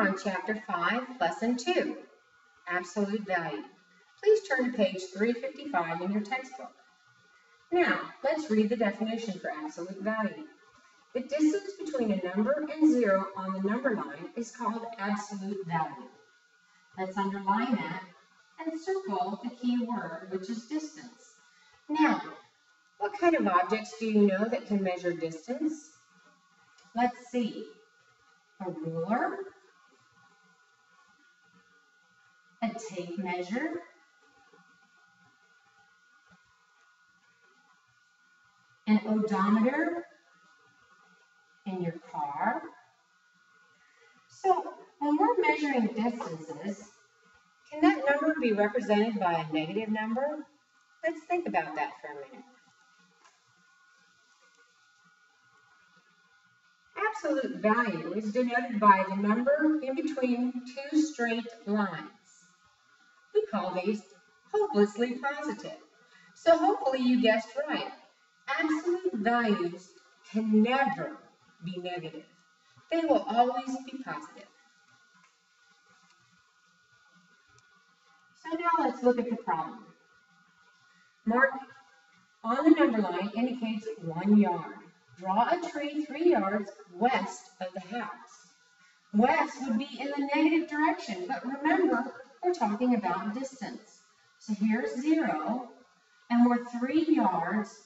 on Chapter 5, Lesson 2, Absolute Value. Please turn to page 355 in your textbook. Now, let's read the definition for absolute value. The distance between a number and 0 on the number line is called absolute value. Let's underline that and circle the key word, which is distance. Now, what kind of objects do you know that can measure distance? Let's see. A ruler, a tape measure, an odometer in your car. So when we're measuring distances, can that number be represented by a negative number? Let's think about that for a minute. Absolute value is denoted by the number in between two straight lines. We call these hopelessly positive. So hopefully you guessed right. Absolute values can never be negative. They will always be positive. So now let's look at the problem. Mark on the number line indicates 1 yard. Draw a tree 3 yards west of the house. West would be in the negative direction, but remember, we're talking about distance. So here's 0, and we're 3 yards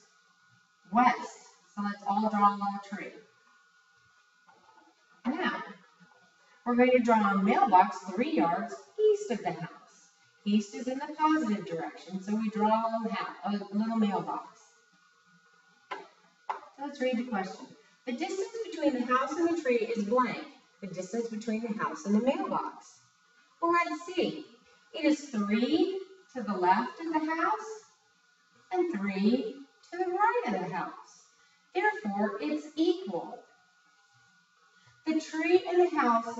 west. So let's all draw a little tree. Now, we're going to draw a mailbox 3 yards east of the house. East is in the positive direction, so we draw a little mailbox. Let's read the question. The distance between the house and the tree is blank. The distance between the house and the mailbox. Well, let's see. It is 3 to the left of the house and 3 to the right of the house. Therefore, it's equal. The tree and the house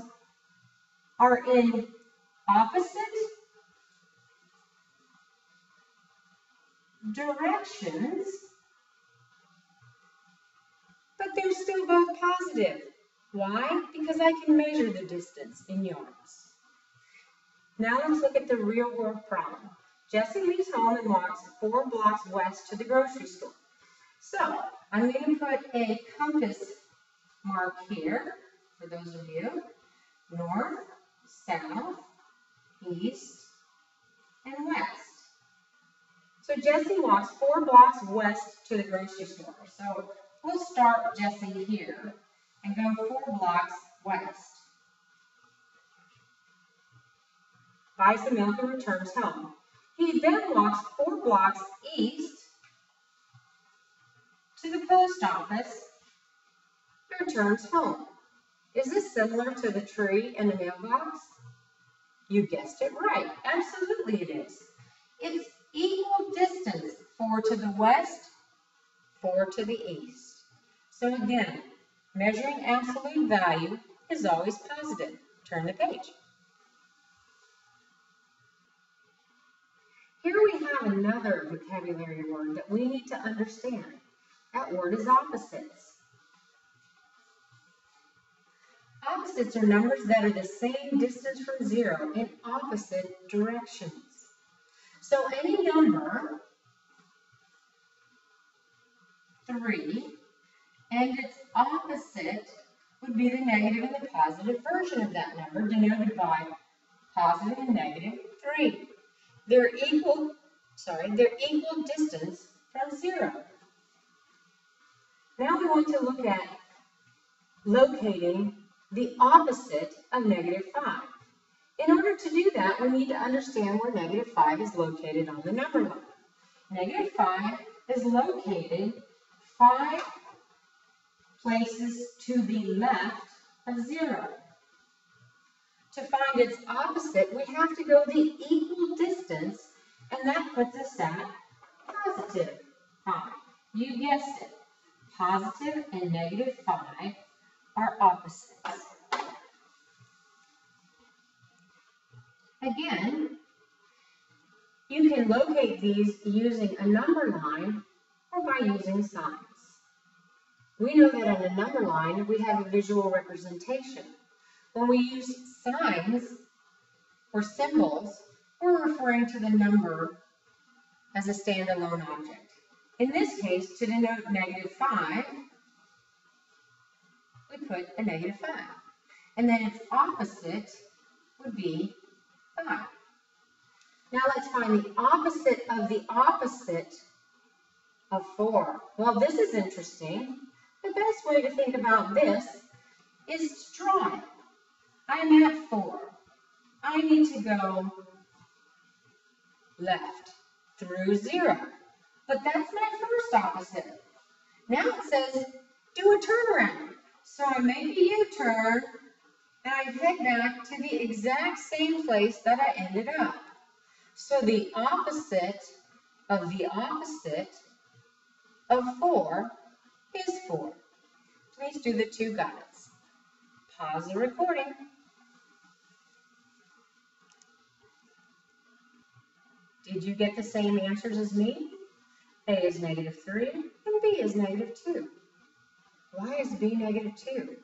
are in opposite directions, but they're still both positive. Why? Because I can measure the distance in yards. Now let's look at the real world problem. Jesse leaves home and walks 4 blocks west to the grocery store. So I'm going to put a compass mark here for those of you. North, south, east, and west. So Jesse walks 4 blocks west to the grocery store. So we'll start Jesse here and go 4 blocks west. Buys some milk and returns home. He then walks 4 blocks east to the post office and returns home. Is this similar to the tree and the mailbox? You guessed it right. Absolutely it is. It's equal distance, 4 to the west, 4 to the east. So again, measuring absolute value is always positive. Turn the page. Here we have another vocabulary word that we need to understand. That word is opposites. Opposites are numbers that are the same distance from 0 in opposite directions. So any number, 3, and its opposite would be the negative and the positive version of that number, denoted by positive and negative 3. They're equal distance from 0. Now we want to look at locating the opposite of negative 5. In order to do that, we need to understand where negative 5 is located on the number line. Negative 5 is located 5 places to the left of 0. To find its opposite, we have to go the equal distance, and that puts us at positive 5. You guessed it. Positive and negative 5 are opposites. Again, you can locate these using a number line or by using signs. We know that on a number line, we have a visual representation. when we use signs or symbols, we're referring to the number as a standalone object. In this case, to denote -5, we put a -5. And then its opposite would be 5. Now let's find the opposite of 4. Well, this is interesting. The best way to think about this is to draw it. I'm at 4. I need to go left through 0. But that's my first opposite. Now it says do a turnaround. So I make a U-turn and I head back to the exact same place that I ended up. So the opposite of 4 is 4. Please do the 2 guides. Pause the recording. Did you get the same answers as me? A is -3 and B is -2. Why is B -2?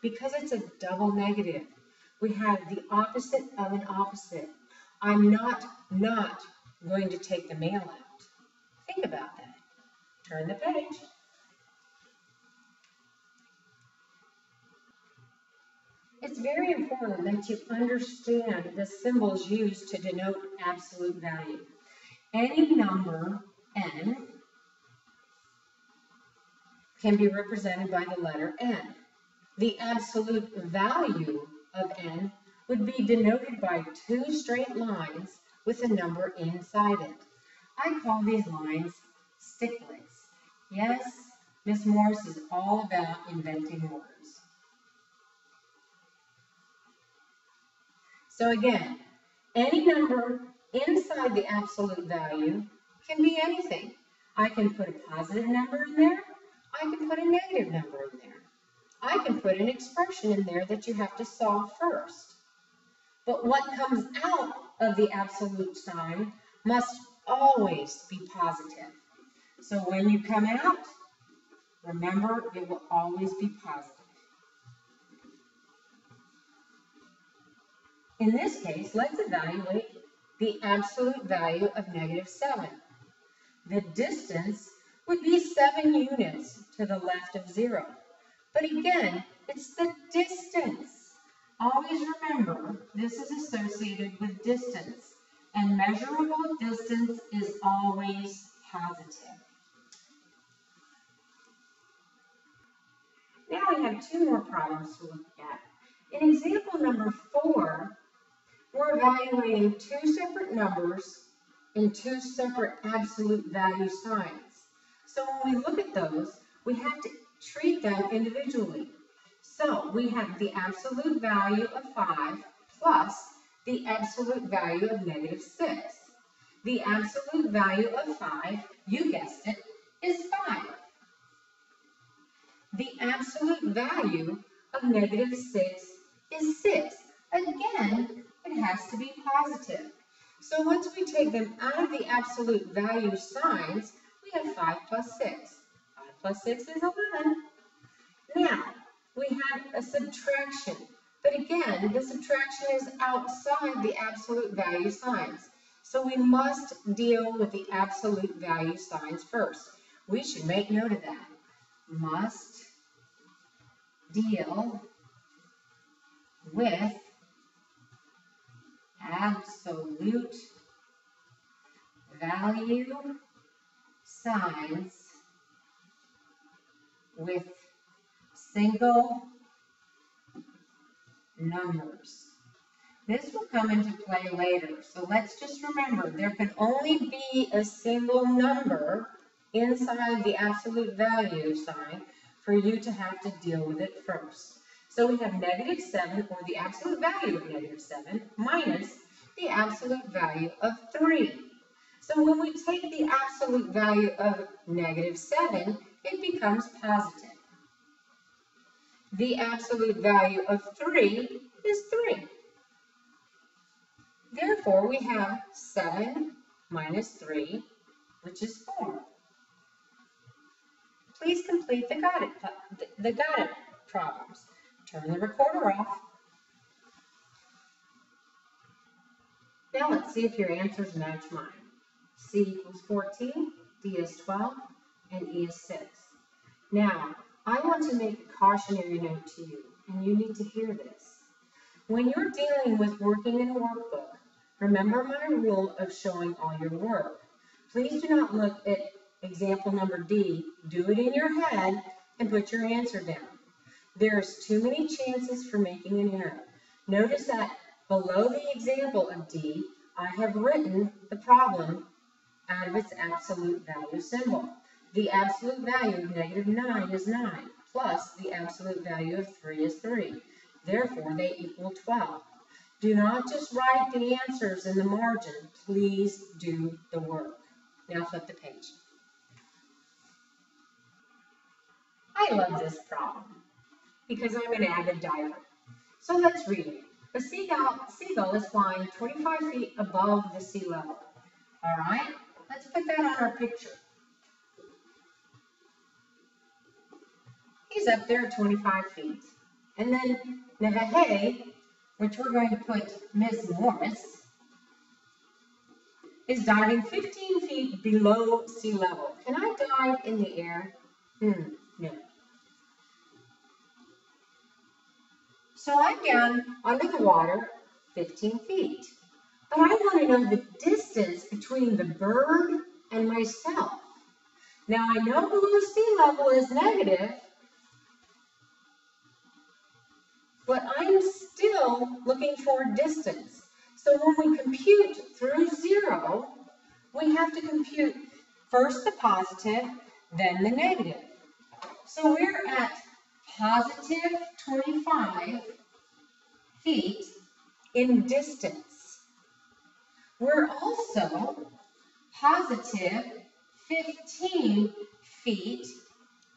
Because it's a double negative. We have the opposite of an opposite. I'm not going to take the male out. Think about that. Turn the page. It's very important that you understand the symbols used to denote absolute value. Any number n can be represented by the letter n. The absolute value of n would be denoted by 2 straight lines with a number inside it. I call these lines sticklets. Yes, Miss Morris is all about inventing words. So again, any number inside the absolute value can be anything. I can put a positive number in there. I can put a negative number in there. I can put an expression in there that you have to solve first. But what comes out of the absolute sign must always be positive. So when you come out, remember it will always be positive. In this case, let's evaluate the absolute value of -7. The distance would be 7 units to the left of 0. But again, it's the distance. Always remember, this is associated with distance, and measurable distance is always positive. Now we have 2 more problems to look at. In example number 4, we're evaluating 2 separate numbers in 2 separate absolute value signs. So when we look at those, we have to treat them individually. So we have the absolute value of 5 plus the absolute value of -6. The absolute value of 5, you guessed it, is 5. The absolute value of -6 is 6. Again, it has to be positive. So once we take them out of the absolute value signs, we have 5 plus 6. 5 plus 6 is 11. Now, we have a subtraction. But again, the subtraction is outside the absolute value signs. So we must deal with the absolute value signs first. We should make note of that. Must deal with absolute value signs with single numbers. This will come into play later, so let's just remember there can only be a single number inside the absolute value sign for you to have to deal with it first. So we have -7, or the absolute value of -7, minus the absolute value of 3. So when we take the absolute value of -7, it becomes positive. The absolute value of 3 is 3. Therefore, we have 7 minus 3, which is 4. Please complete the got it problems. Turn the recorder off. Now let's see if your answers match mine. C equals 14, D is 12, and E is 6. Now, I want to make a cautionary note to you, and you need to hear this. When you're dealing with working in a workbook, remember my rule of showing all your work. Please do not look at example number D, do it in your head, and put your answer down. There's too many chances for making an error. Notice that below the example of D, I have written the problem out of its absolute value symbol. The absolute value of -9 is 9, plus the absolute value of 3 is 3. Therefore, they equal 12. Do not just write the answers in the margin. Please do the work. Now flip the page. I love this problem because I'm an avid diver. So let's read it. A seagull is flying 25 feet above the sea level. All right, let's put that on our picture. He's up there at 25 feet. And then Nevaeh, which we're going to put Miss Morris, is diving 15 feet below sea level. Can I dive in the air? No. So I'm down under the water 15 feet. But I want to know the distance between the bird and myself. Now I know below sea level is negative, but I'm still looking for distance. So when we compute through 0, we have to compute first the positive, then the negative. So we're at positive 25 feet in distance. We're also positive 15 feet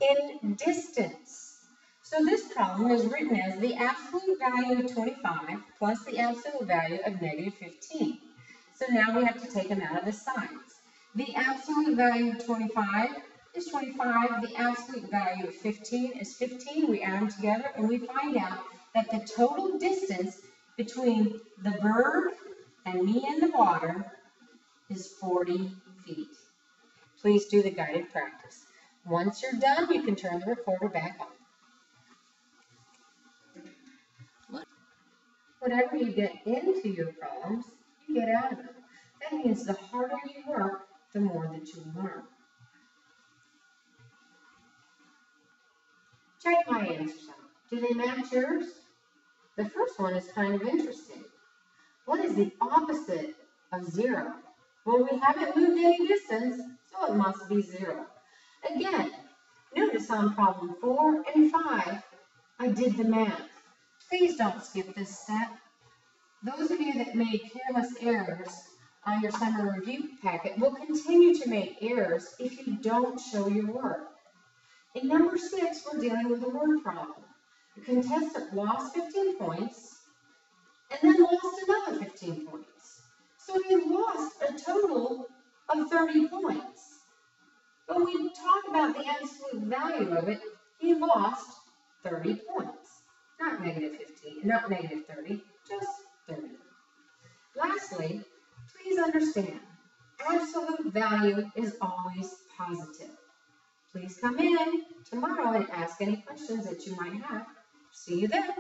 in distance. So this problem is written as the absolute value of 25 plus the absolute value of -15. So now we have to take them out of the signs. The absolute value of 25 is 25. The absolute value of 15 is 15. We add them together and we find out that the total distance between the bird and me in the water is 40 feet. Please do the guided practice. Once you're done, you can turn the recorder back on. Whatever you get into your problems, you get out of them. That means the harder you work, the more that you learn. Check my answers out. Do they match yours? The first one is kind of interesting. What is the opposite of 0? Well, we haven't moved any distance, so it must be 0. Again, notice on problem 4 and 5, I did the math. Please don't skip this step. Those of you that made careless errors on your summer review packet will continue to make errors if you don't show your work. In number 6, we're dealing with a word problem. The contestant lost 15 points and then lost another 15 points. So he lost a total of 30 points. When we talk about the absolute value of it, he lost 30 points. Not -15, not -30, just 30. Lastly, please understand, absolute value is always positive. Please come in tomorrow and ask any questions that you might have. See you then.